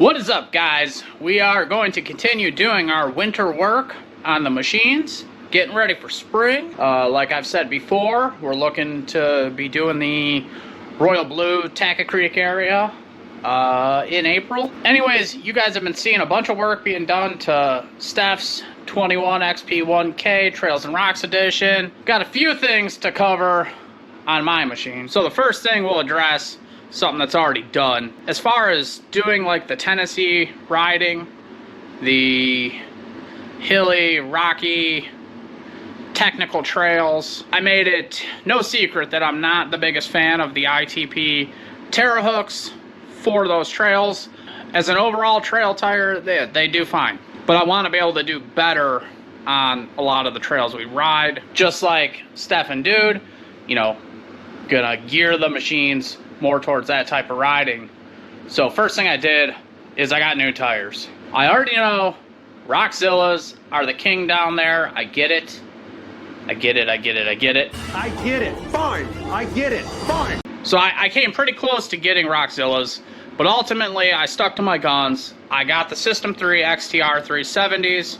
What is up, guys? We are going to continue doing our winter work on the machines, getting ready for spring. Like I've said before, we're looking to be doing the Royal Blue Taka Creek area in April. Anyways, you guys have been seeing a bunch of work being done to Steph's 21 XP 1K Trails and Rocks edition. Got a few things to cover on my machine. So the first thing we'll address, something that's already done. As far as doing like the Tennessee riding, the hilly, rocky, technical trails, I made it no secret that I'm not the biggest fan of the ITP Terra hooks for those trails. As an overall trail tire, they do fine. But I want to be able to do better on a lot of the trails we ride. Just like Steph and Dude, you know, gonna gear the machines more towards that type of riding. So first thing I did is I got new tires. I already know Roxxzillas are the king down there. I get it. I get it. Fine. I get it. Fine. So I came pretty close to getting Roxxzillas, but ultimately I stuck to my guns. I got the System 3 XTR 370s.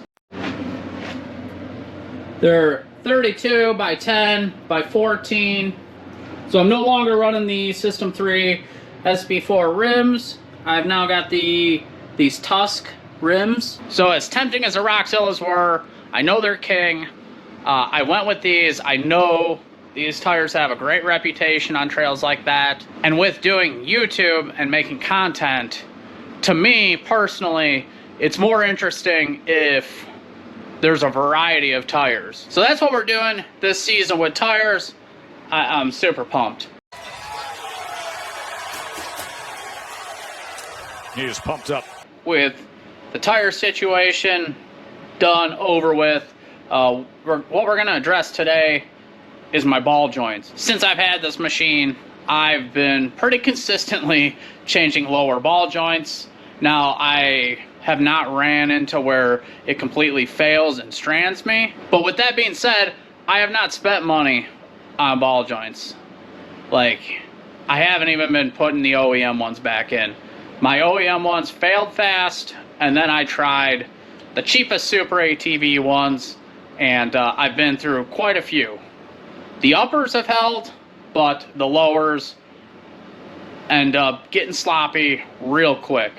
They're 32 by 10 by 14. So I'm no longer running the System 3 SB4 rims. I've now got these Tusk rims. So as tempting as the Roxxzillas were, I know they're king. I went with these. I know these tires have a great reputation on trails like that. And with doing YouTube and making content, to me personally, it's more interesting if there's a variety of tires. So that's what we're doing this season with tires. I'm super pumped. He is pumped up. With the tire situation done, over with, what we're going to address today is my ball joints. Since I've had this machine, I've been pretty consistently changing lower ball joints. Now, I have not ran into where it completely fails and strands me. But with that being said, I have not spent money on ball joints. Like, I haven't even been putting the OEM ones back in. My OEM ones failed fast, and then I tried the cheapest Super ATV ones, and I've been through quite a few. The uppers have held, but the lowers end up getting sloppy real quick.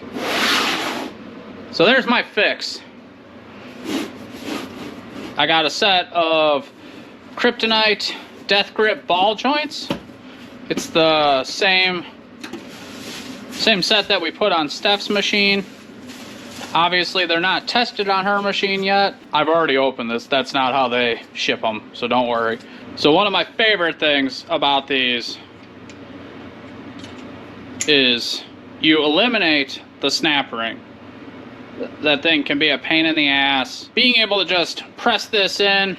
So there's my fix. I got a set of Kryptonite Death Grip ball joints. It's the same set that we put on Steph's machine. Obviously, they're not tested on her machine yet. I've already opened this. That's not how they ship them, so don't worry. So one of my favorite things about these is you eliminate the snap ring. That thing can be a pain in the ass. Being able to just press this in,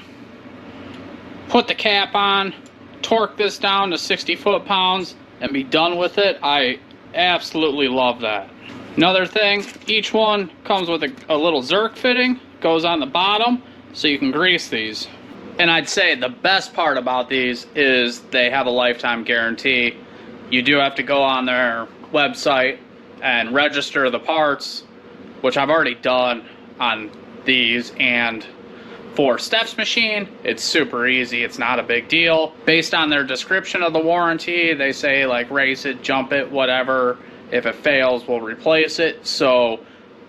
put the cap on, torque this down to 60 foot-pounds, and be done with it. I absolutely love that. Another thing, each one comes with a little Zerk fitting, goes on the bottom, so you can grease these. And I'd say the best part about these is they have a lifetime guarantee. You do have to go on their website and register the parts, which I've already done on these, and for Steph's machine, it's super easy. It's not a big deal. Based on their description of the warranty, they say like race it, jump it, whatever. If it fails, we'll replace it. So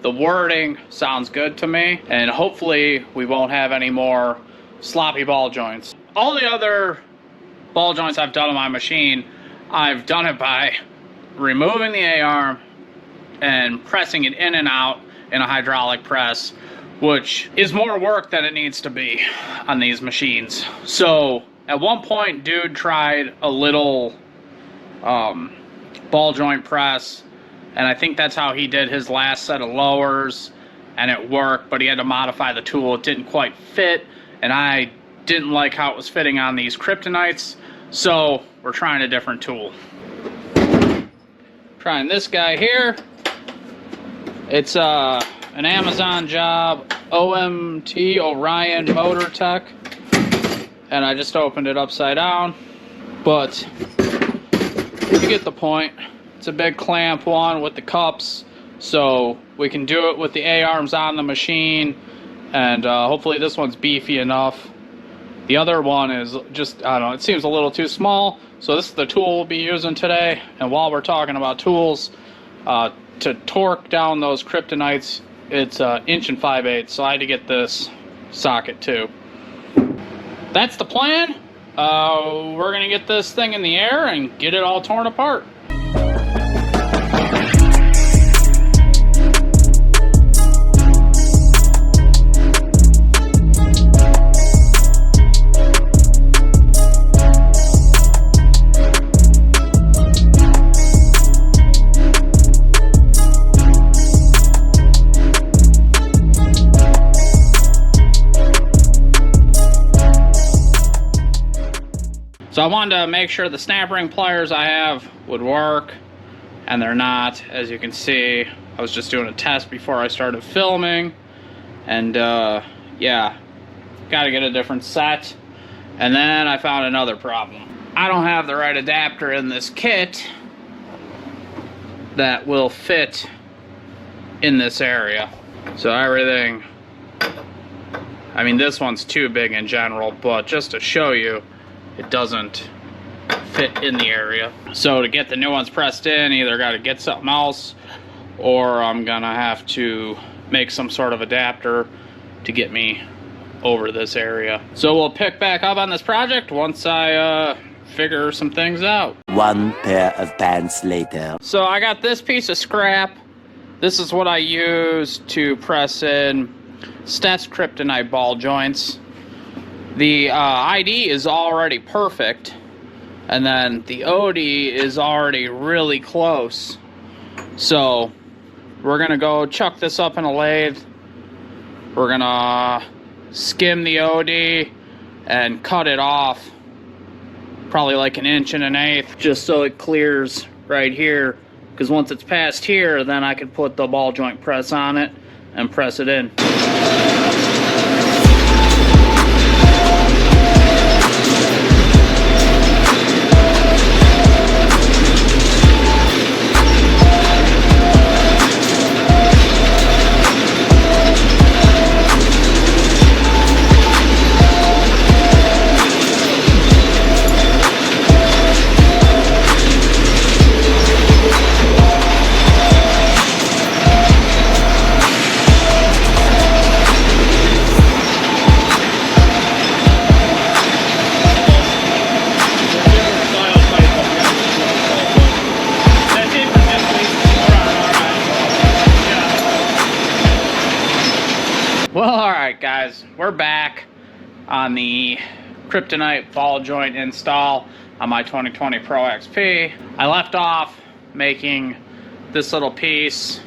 the wording sounds good to me, and hopefully we won't have any more sloppy ball joints. All the other ball joints I've done on my machine, I've done it by removing the A-arm and pressing it in and out in a hydraulic press, which is more work than it needs to be on these machines. So at one point, Dude tried a little ball joint press, and I think that's how he did his last set of lowers, and it worked, but he had to modify the tool. It didn't quite fit, and I didn't like how it was fitting on these Kryptonites, so we're trying a different tool. Trying this guy here. It's an Amazon job, OMT, Orion Motor Tech, and I just opened it upside down, but you get the point. It's a big clamp one with the cups so we can do it with the A-arms on the machine, and hopefully this one's beefy enough. The other one is just, I don't know, it seems a little too small, so this is the tool we'll be using today. And while we're talking about tools, to torque down those kryptonites, it's 1 5/8 inches, so I had to get this socket too. That's the plan. We're gonna get this thing in the air and get it all torn apart. So I wanted to make sure the snap ring pliers I have would work, and they're not. As you can see, I was just doing a test before I started filming, and yeah, gotta get a different set. And then I found another problem. I don't have the right adapter in this kit that will fit in this area. So everything, I mean, this one's too big in general, but just to show you, it doesn't fit in the area. So to get the new ones pressed in, either got to get something else, or I'm gonna have to make some sort of adapter to get me over this area. So we'll pick back up on this project once I figure some things out. 1 pair of pants later. So I got this piece of scrap. This is what I use to press in Steth's kryptonite ball joints. The ID is already perfect, and then the OD is already really close. So we're gonna go chuck this up in a lathe. We're gonna skim the OD and cut it off, probably like 1 1/8 inches, just so it clears right here. Because once it's past here, then I can put the ball joint press on it and press it in. Well, alright guys, we're back on the Kryptonite ball joint install on my 2020 Pro XP. I left off making this little piece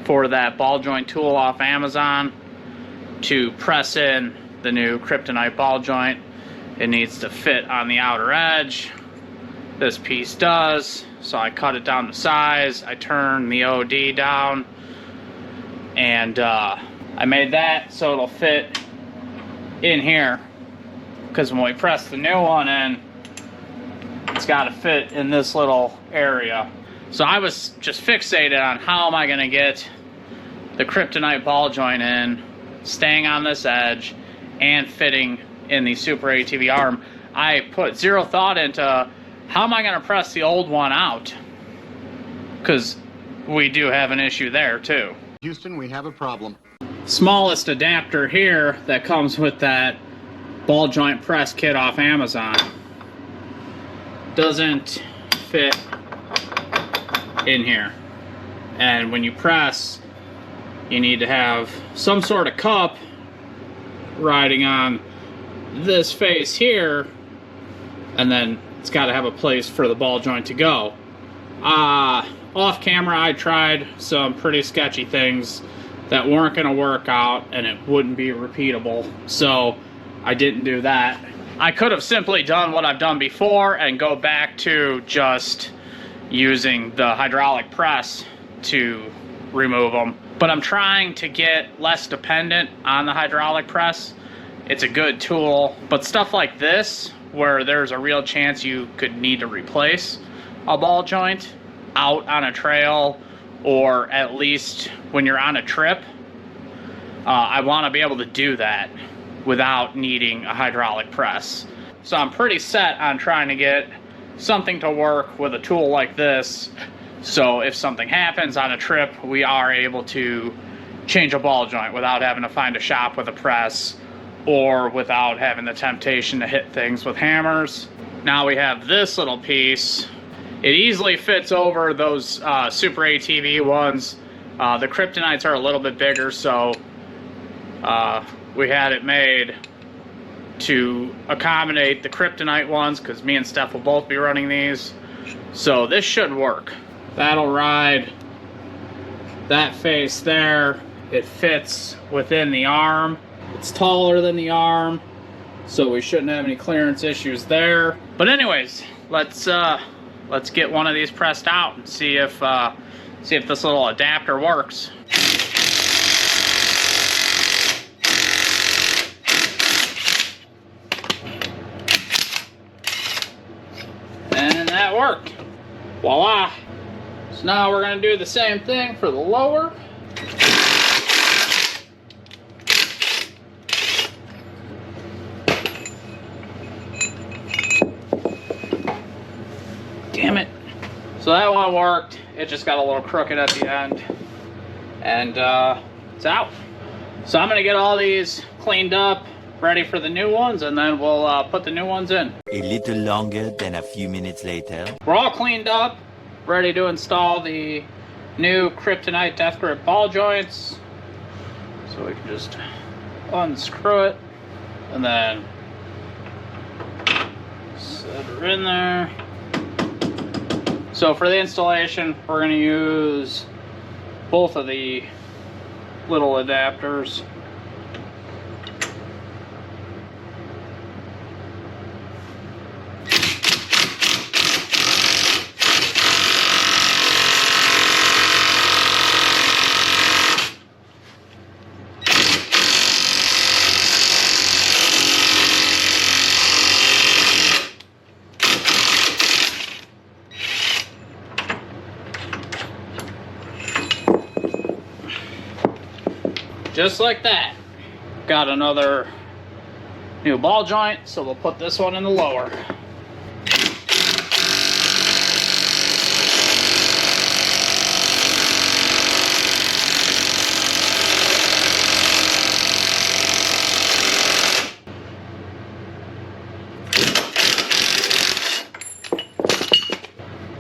for that ball joint tool off Amazon to press in the new Kryptonite ball joint. It needs to fit on the outer edge. This piece does, so I cut it down to size. I turned the OD down, and I made that so it'll fit in here, because when we press the new one in, it's got to fit in this little area. So I was just fixated on how am I going to get the Kryptonite ball joint in, staying on this edge, and fitting in the Super ATV arm. I put zero thought into how am I going to press the old one out, because we do have an issue there too. Houston, we have a problem. Smallest adapter here that comes with that ball joint press kit off Amazon doesn't fit in here, and when you press, you need to have some sort of cup riding on this face here, and then it's got to have a place for the ball joint to go. Off camera I tried some pretty sketchy things that weren't going to work out, and it wouldn't be repeatable, so I didn't do that. I could have simply done what I've done before and go back to just using the hydraulic press to remove them, but I'm trying to get less dependent on the hydraulic press. It's a good tool, but stuff like this, where there's a real chance you could need to replace a ball joint out on a trail or at least when you're on a trip, I want to be able to do that without needing a hydraulic press. So I'm pretty set on trying to get something to work with a tool like this, so if something happens on a trip, we are able to change a ball joint without having to find a shop with a press, or without having the temptation to hit things with hammers. Now we have this little piece. It easily fits over those Super ATV ones. The Kryptonites are a little bit bigger, so we had it made to accommodate the Kryptonite ones, because me and Steph will both be running these. So this should work. That'll ride that face there. It fits within the arm. It's taller than the arm, so we shouldn't have any clearance issues there. But anyways, let's get one of these pressed out and see if this little adapter works. And that worked. Voila. So now we're going to do the same thing for the lower. Damn it. So that one worked. It just got a little crooked at the end. And it's out. So I'm going to get all these cleaned up, ready for the new ones, and then we'll put the new ones in. A little longer than a few minutes later. We're all cleaned up, ready to install the new Kryptonite Death Grip ball joints. So we can just unscrew it and then set her in there. So for the installation, we're going to use both of the little adapters. Just like that. Got another new ball joint, so we'll put this one in the lower.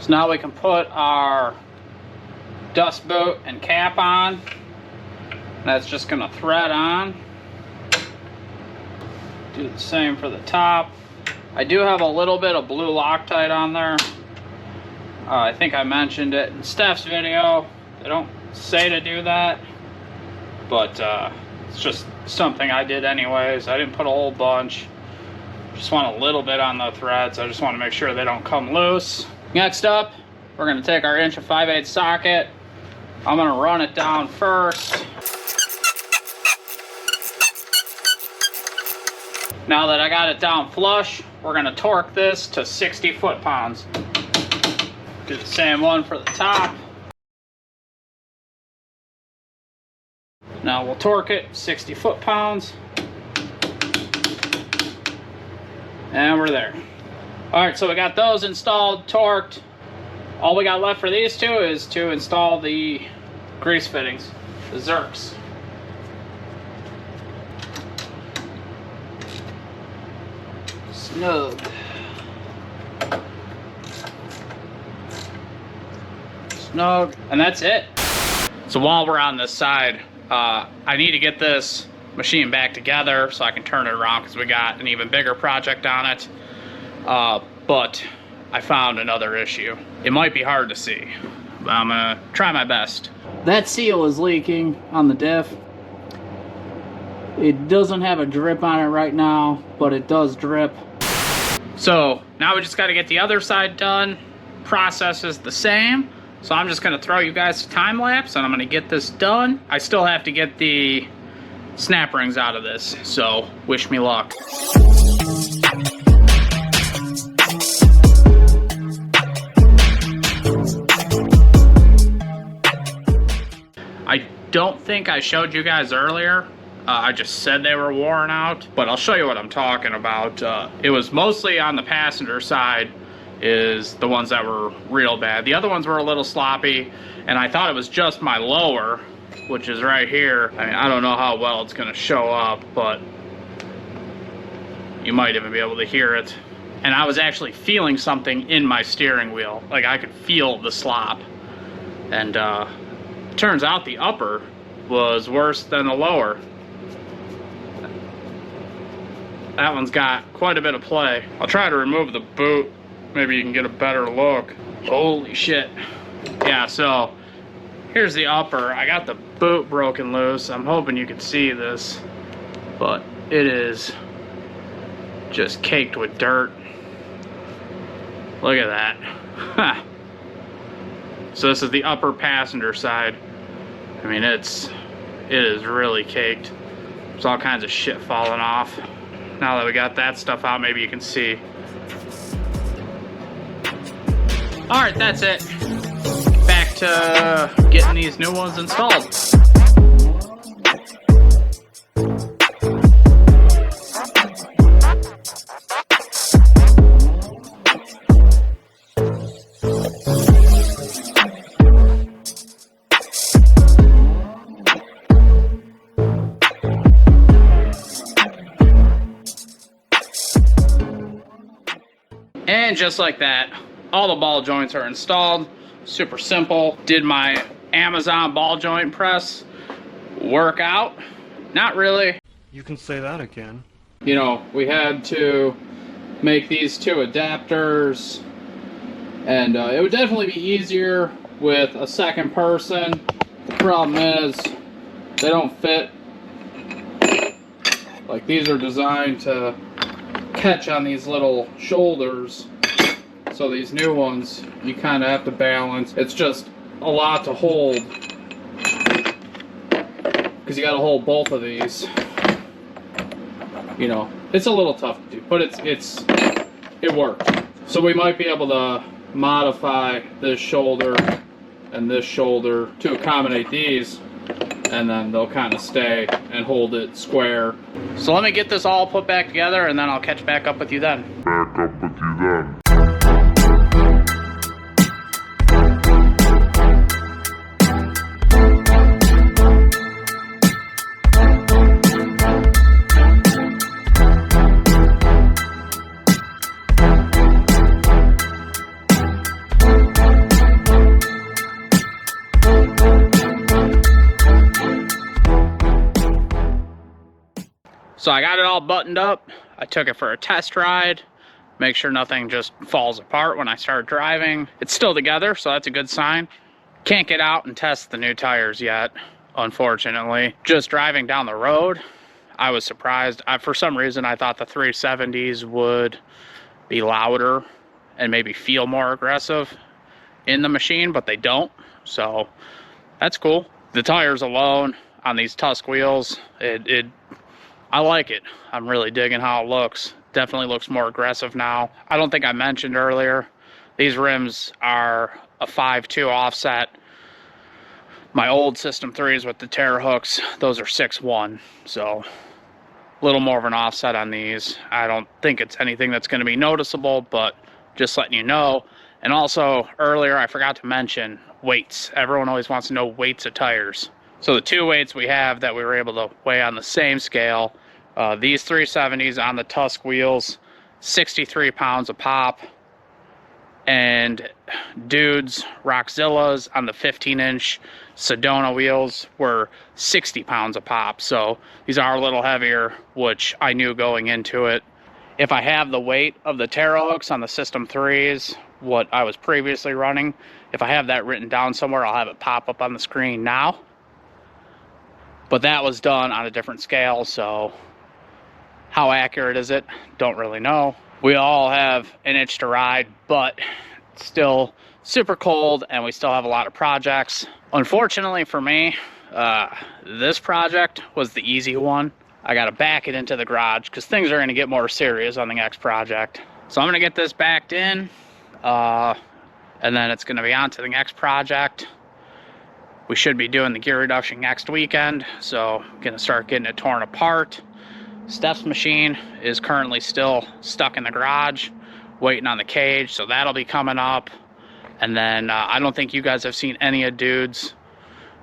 So now we can put our dust boot and cap on. That's just going to thread on. Do the same for the top. I do have a little bit of blue Loctite on there. I think I mentioned it in Steph's video. They don't say to do that, but it's just something I did anyways. I didn't put a whole bunch. Just want a little bit on the threads. I just want to make sure they don't come loose. Next up, we're going to take our 1 5/8 socket. I'm going to run it down first. Now that I got it down flush, we're going to torque this to 60 foot-pounds. Do the same one for the top. Now we'll torque it 60 foot-pounds. And we're there. Alright, so we got those installed, torqued. All we got left for these two is to install the grease fittings, the Zerks. Snug. Snug. And that's it. So while we're on this side, I need to get this machine back together so I can turn it around because we got an even bigger project on it. But I found another issue. It might be hard to see, but I'm gonna try my best. That seal is leaking on the diff. It doesn't have a drip on it right now, but it does drip. So now we just got to get the other side done. Process is the same. So I'm just going to throw you guys a time lapse and I'm going to get this done. I still have to get the snap rings out of this, so wish me luck. I don't think I showed you guys earlier. I just said they were worn out, but I'll show you what I'm talking about. It was mostly on the passenger side is the ones that were real bad. The other ones were a little sloppy, and I thought it was just my lower, which is right here. I mean, I don't know how well it's gonna show up, but you might even be able to hear it. And I was actually feeling something in my steering wheel. Like I could feel the slop. And turns out the upper was worse than the lower. That one's got quite a bit of play. I'll try to remove the boot. Maybe you can get a better look. Holy shit. Yeah, so here's the upper. I got the boot broken loose. I'm hoping you can see this, but it is just caked with dirt. Look at that. So this is the upper passenger side. I mean, it is really caked. There's all kinds of shit falling off. Now that we got that stuff out, maybe you can see. All right, that's it. Back to getting these new ones installed. And just like that, all the ball joints are installed. Super simple. Did my Amazon ball joint press work out? Not really. You can say that again. You know, we had to make these two adapters, and it would definitely be easier with a second person. The problem is they don't fit. Like, these are designed to catch on these little shoulders, so these new ones you kind of have to balance. It's just a lot to hold because you got to hold both of these. You know, it's a little tough to do, but it worked. So we might be able to modify this shoulder and this shoulder to accommodate these, and then they'll kind of stay and hold it square. So let me get this all put back together, and then I'll catch back up with you then. So I got it all buttoned up. I took it for a test ride. Make sure nothing just falls apart when I start driving. It's still together, so that's a good sign. Can't get out and test the new tires yet, unfortunately. Just driving down the road, I was surprised. For some reason, I thought the 370s would be louder and maybe feel more aggressive in the machine, but they don't. So that's cool. The tires alone on these Tusk wheels, I like it. I'm really digging how it looks. Definitely looks more aggressive now. I don't think I mentioned earlier, these rims are a 5.2 offset. My old System 3s with the tear hooks, those are 6.1. So a little more of an offset on these. I don't think it's anything that's going to be noticeable, but just letting you know. And also earlier I forgot to mention weights. Everyone always wants to know weights of tires. So the two weights we have that we were able to weigh on the same scale, these 370s on the Tusk wheels, 63 pounds a pop. And dudes, Roxxzillas on the 15-inch Sedona wheels were 60 pounds a pop. So these are a little heavier, which I knew going into it. If I have the weight of the tear hooks on the System 3s, what I was previously running, if I have that written down somewhere, I'll have it pop up on the screen now. But that was done on a different scale, so how accurate is it? Don't really know. We all have an itch to ride, but it's still super cold and we still have a lot of projects. Unfortunately for me, this project was the easy one. I gotta back it into the garage because things are gonna get more serious on the next project. So I'm gonna get this backed in, and then it's gonna be on to the next project. We should be doing the gear reduction next weekend, so gonna start getting it torn apart. Steph's machine is currently still stuck in the garage, waiting on the cage, so that'll be coming up. And then I don't think you guys have seen any of Dude's.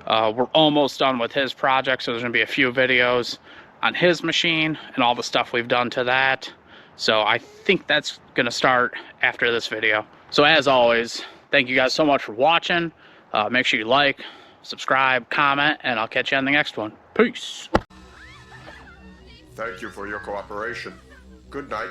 We're almost done with his project, so there's gonna be a few videos on his machine and all the stuff we've done to that. So I think that's gonna start after this video. So as always, thank you guys so much for watching. Make sure you like, subscribe, comment, and I'll catch you on the next one. Peace. Thank you for your cooperation. Good night.